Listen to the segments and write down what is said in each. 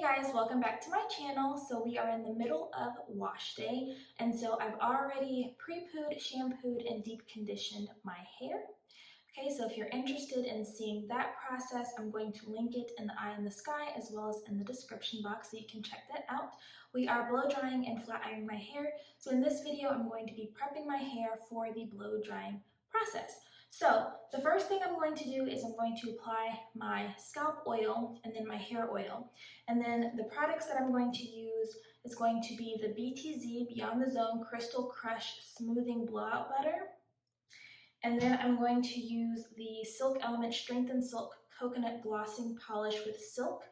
Guys, welcome back to my channel. So we are in the middle of wash day, and so I've already pre-pooed, shampooed, and deep conditioned my hair. Okay, so if you're interested in seeing that process, I'm going to link it in the eye in the sky as well as in the description box so you can check that out. We are blow drying and flat ironing my hair. So in this video, I'm going to be prepping my hair for the blow drying process. So the first thing I'm going to do is I'm going to apply my scalp oil and then my hair oil. And then the products that I'm going to use is going to be the BTZ Beyond the Zone Crystal Crush Smoothing Blowout Butter. And then I'm going to use the Silk Element Strengthened Silk Coconut Glossing Polish with Silk.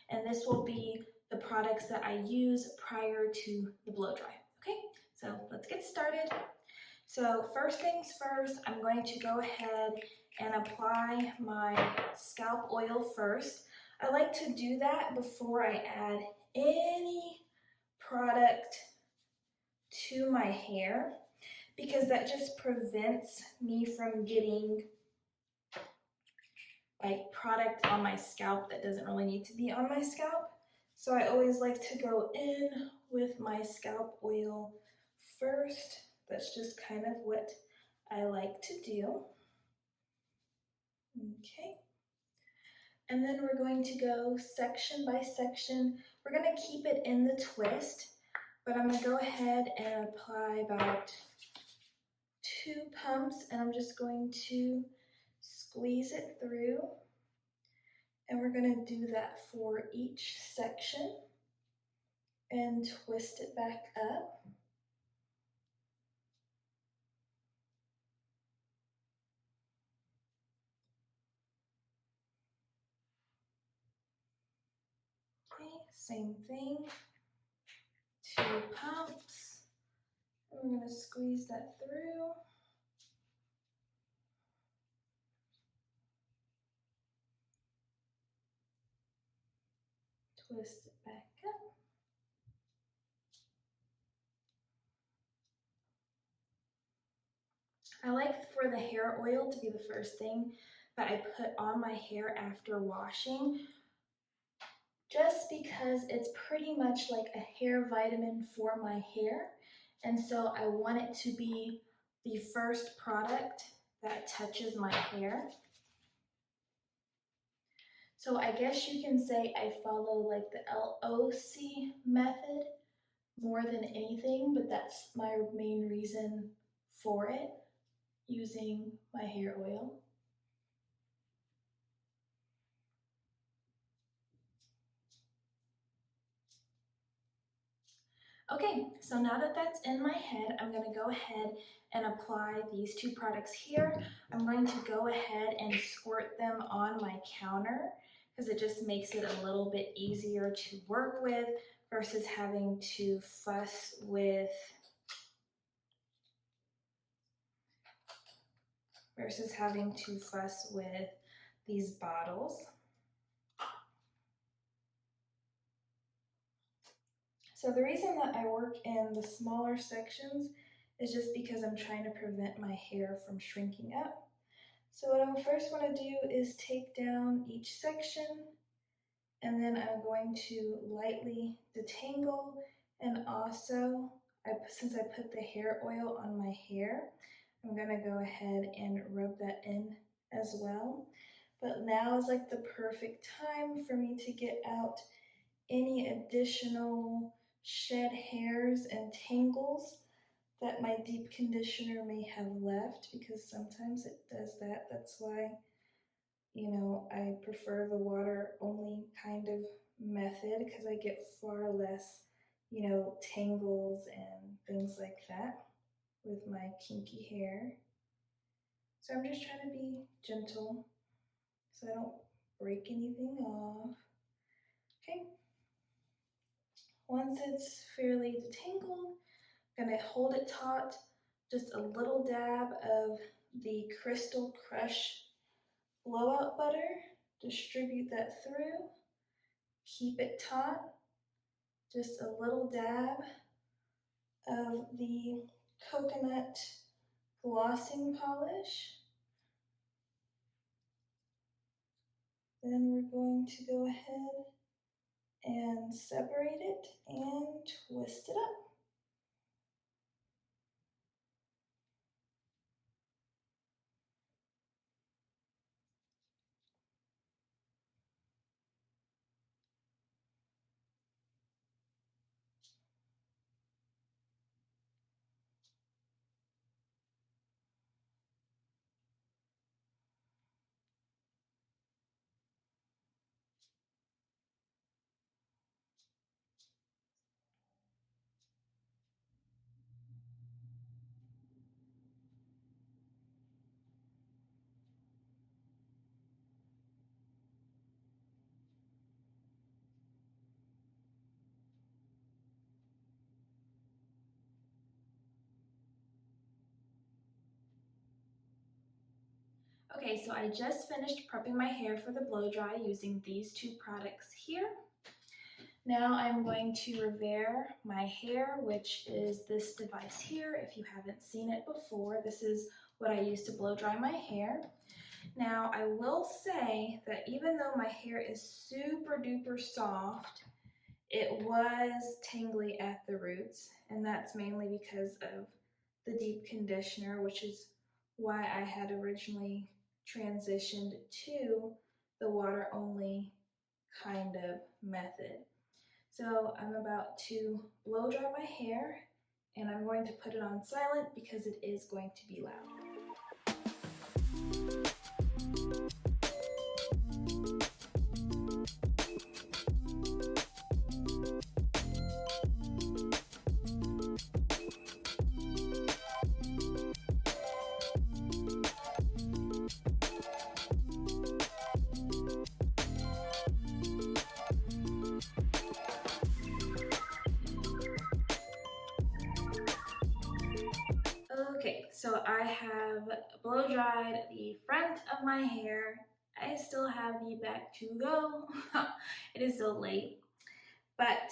And this will be the products that I use prior to the blow dry. Okay, so let's get started. So first things first, I'm going to go ahead and apply my scalp oil first. I like to do that before I add any product to my hair because that just prevents me from getting like product on my scalp that doesn't really need to be on my scalp. So I always like to go in with my scalp oil first. That's just kind of what I like to do. Okay. And then we're going to go section by section. We're going to keep it in the twist, but I'm going to go ahead and apply about 2 pumps, and I'm just going to squeeze it through. And we're going to do that for each section and twist it back up. Okay, same thing. 2 pumps. And we're going to squeeze that through. Twist it back up. I like for the hair oil to be the first thing that I put on my hair after washing, just because it's pretty much like a hair vitamin for my hair. And so I want it to be the first product that touches my hair. So I guess you can say I follow like the LOC method more than anything, but that's my main reason for it, using my hair oil. Okay, so now that that's in my head, I'm going to go ahead and apply these 2 products here. I'm going to go ahead and squirt them on my counter because it just makes it a little bit easier to work with versus having to fuss with these bottles. So the reason that I work in the smaller sections is just because I'm trying to prevent my hair from shrinking up. So what I first want to do is take down each section, and then I'm going to lightly detangle, and also, since I put the hair oil on my hair, I'm going to go ahead and rub that in as well. But now is like the perfect time for me to get out any additional shed hairs and tangles that my deep conditioner may have left, because sometimes it does that. That's why, I prefer the water only kind of method, because I get far less, tangles and things like that with my kinky hair. So I'm just trying to be gentle so I don't break anything off. Okay. Once it's fairly detangled, I'm going to hold it taut, just a little dab of the Crystal Crush Blowout Butter, distribute that through, keep it taut, just a little dab of the Coconut Glossing Polish. Then we're going to go ahead and and separate it and twist it up. Okay, so I just finished prepping my hair for the blow dry using these two products here. Now I'm going to Revair my hair, which is this device here. If you haven't seen it before, this is what I use to blow dry my hair. Now I will say that even though my hair is super duper soft, it was tangly at the roots, and that's mainly because of the deep conditioner, which is why I had originally transitioned to the water only kind of method. So I'm about to blow dry my hair, and I'm going to put it on silent because it is going to be loud. Okay, so I have blow dried the front of my hair. I still have the back to go. It is still late, but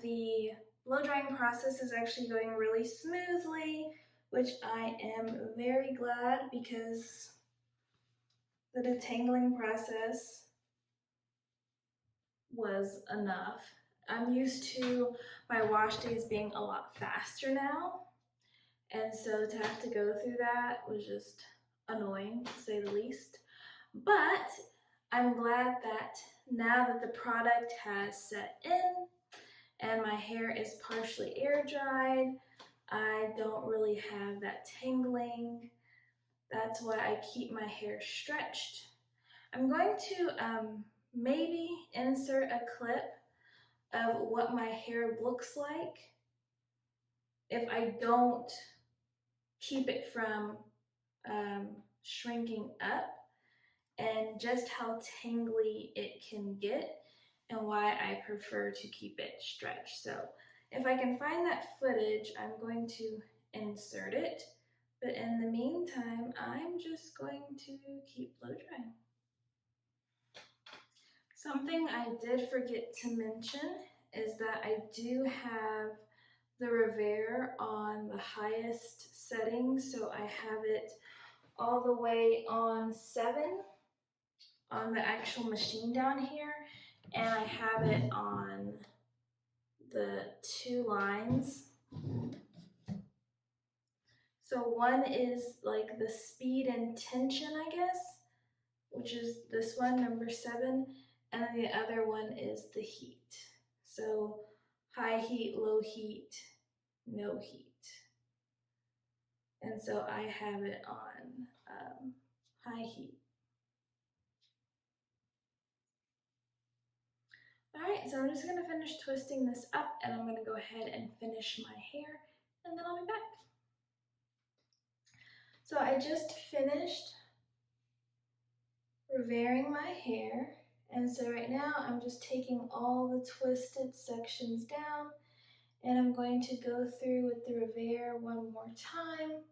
the blow drying process is actually going really smoothly, which I am very glad because the detangling process was enough. I'm used to my wash days being a lot faster now. And so to have to go through that was just annoying, to say the least. But I'm glad that now that the product has set in and my hair is partially air dried, I don't really have that tangling. That's why I keep my hair stretched. I'm going to maybe insert a clip of what my hair looks like if I don't keep it from shrinking up, and just how tangly it can get and why I prefer to keep it stretched. So if I can find that footage, I'm going to insert it. But in the meantime, I'm just going to keep blow drying. Something I did forget to mention is that I do have the Revair on the highest setting, so I have it all the way on 7 on the actual machine down here, and I have it on the 2 lines. So one is like the speed and tension, I guess, which is this one, number 7, and then the other one is the heat. So high heat, low heat, no heat. And so I have it on high heat. Alright, so I'm just going to finish twisting this up, and I'm going to go ahead and finish my hair, and then I'll be back. So I just finished revairing my hair, and so right now I'm just taking all the twisted sections down, and I'm going to go through with the Revair one more time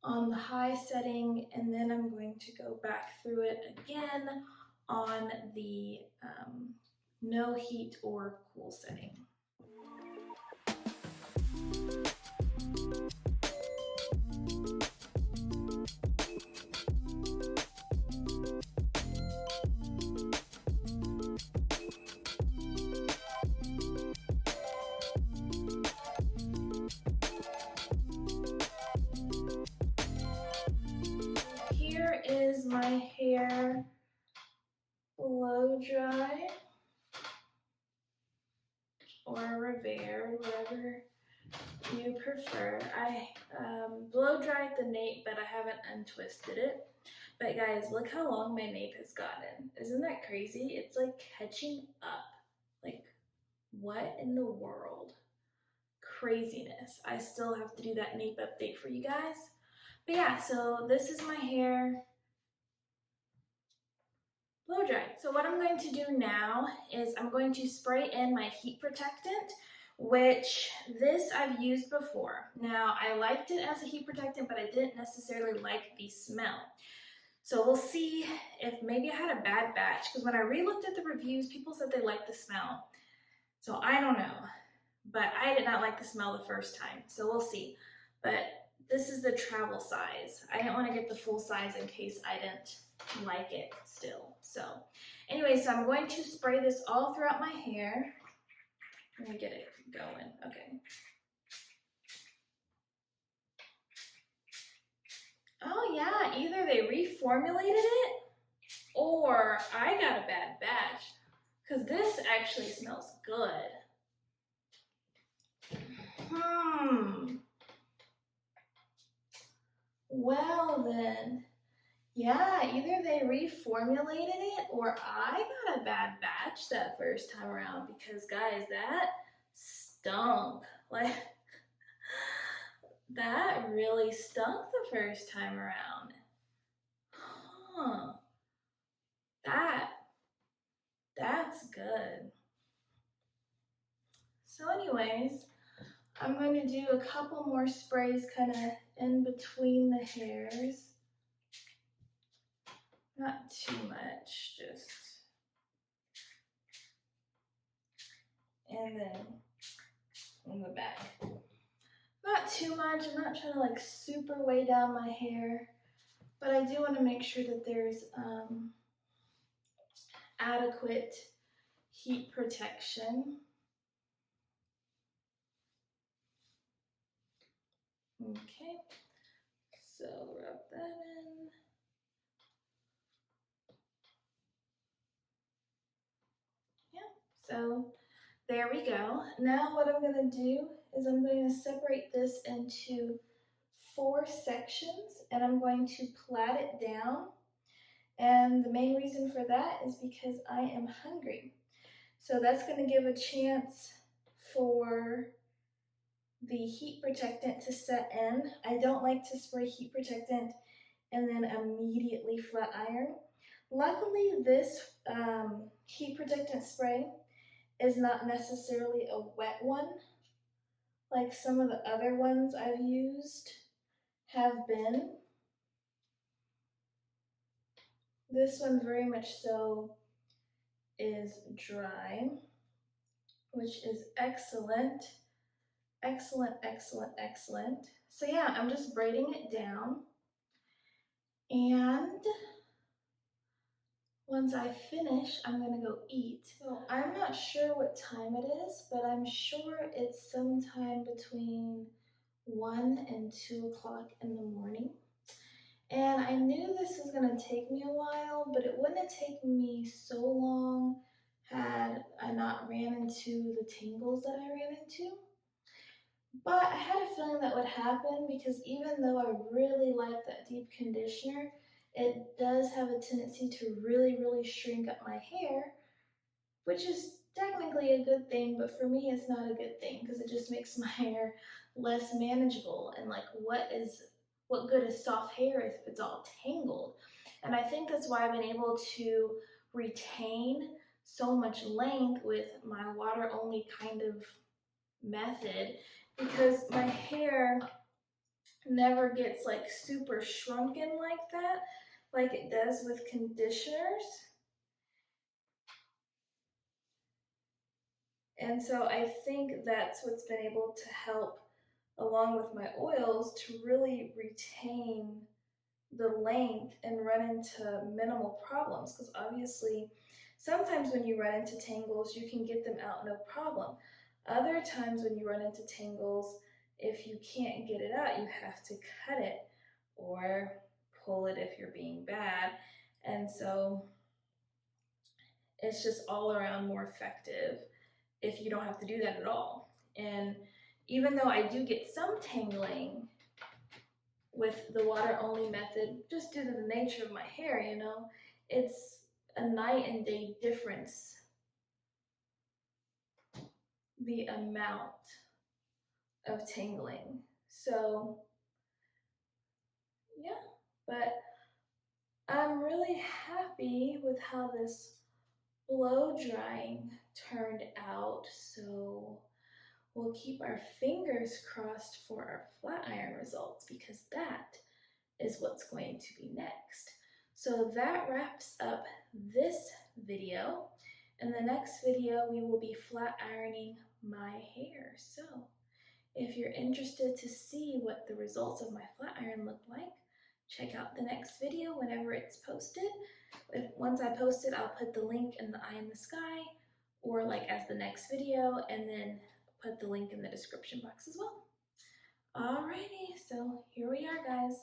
on the high setting, and then I'm going to go back through it again on the no heat or cool setting. my hair blow dry or Revair, whatever you prefer. I blow dried the nape, but I haven't untwisted it. But guys, look how long my nape has gotten. Isn't that crazy? It's like catching up. Like, what in the world? Craziness. I still have to do that nape update for you guys. But yeah, so this is my hair blow dry. So what I'm going to do now is I'm going to spray in my heat protectant, which this I've used before. Now, I liked it as a heat protectant, but I didn't necessarily like the smell. So we'll see if maybe I had a bad batch, because when I re-looked at the reviews, people said they liked the smell. So I don't know, but I did not like the smell the first time, so we'll see. But this is the travel size. I didn't want to get the full size in case I didn't like it still. So anyway, so I'm going to spray this all throughout my hair. Let me get it going. Okay. Oh yeah, either they reformulated it or I got a bad batch, because this actually smells good. Well then, yeah, either they reformulated it or I got a bad batch that first time around, because guys, that stunk. Like, that really stunk the first time around. Huh. That's good. So anyways, I'm going to do a couple more sprays kind of in between the hairs. Not too much, just. And then on the back. Not too much. I'm not trying to like super weigh down my hair, but I do want to make sure that there's adequate heat protection. Okay, so rub that in. Yeah, so there we go. Now what I'm going to do is I'm going to separate this into 4 sections, and I'm going to plait it down. And the main reason for that is because I am hungry. So that's going to give a chance for the heat protectant to set in. I don't like to spray heat protectant and then immediately flat iron. Luckily, this heat protectant spray is not necessarily a wet one, like some of the other ones I've used have been. This one very much so is dry, which is excellent. Excellent, excellent, excellent. So yeah, I'm just braiding it down. And once I finish, I'm gonna go eat. So I'm not sure what time it is, but I'm sure it's sometime between 1 and 2 o'clock in the morning. And I knew this was gonna take me a while, but it wouldn't have taken me so long had I not ran into the tangles that I ran into. But I had a feeling that would happen, because even though I really like that deep conditioner, it does have a tendency to really, really shrink up my hair, which is technically a good thing, but for me it's not a good thing, because it just makes my hair less manageable. And like, what good is soft hair if it's all tangled? And I think that's why I've been able to retain so much length with my water only kind of method, because my hair never gets like super shrunken like that, like it does with conditioners. And so I think that's what's been able to help, along with my oils, to really retain the length and run into minimal problems. Because obviously, sometimes when you run into tangles, you can get them out no problem. Other times when you run into tangles, if you can't get it out, you have to cut it or pull it if you're being bad. And so it's just all around more effective if you don't have to do that at all. And even though I do get some tangling with the water only method, just due to the nature of my hair, you know, it's a night and day difference, the amount of tangling. So yeah, but I'm really happy with how this blow drying turned out. So we'll keep our fingers crossed for our flat iron results, because that is what's going to be next. So that wraps up this video. In the next video, we will be flat ironing my hair. So if you're interested to see what the results of my flat iron look like, check out the next video whenever it's posted. Once I post it, I'll put the link in the eye in the sky, or like as the next video, and then put the link in the description box as well. Alrighty, so here we are, guys.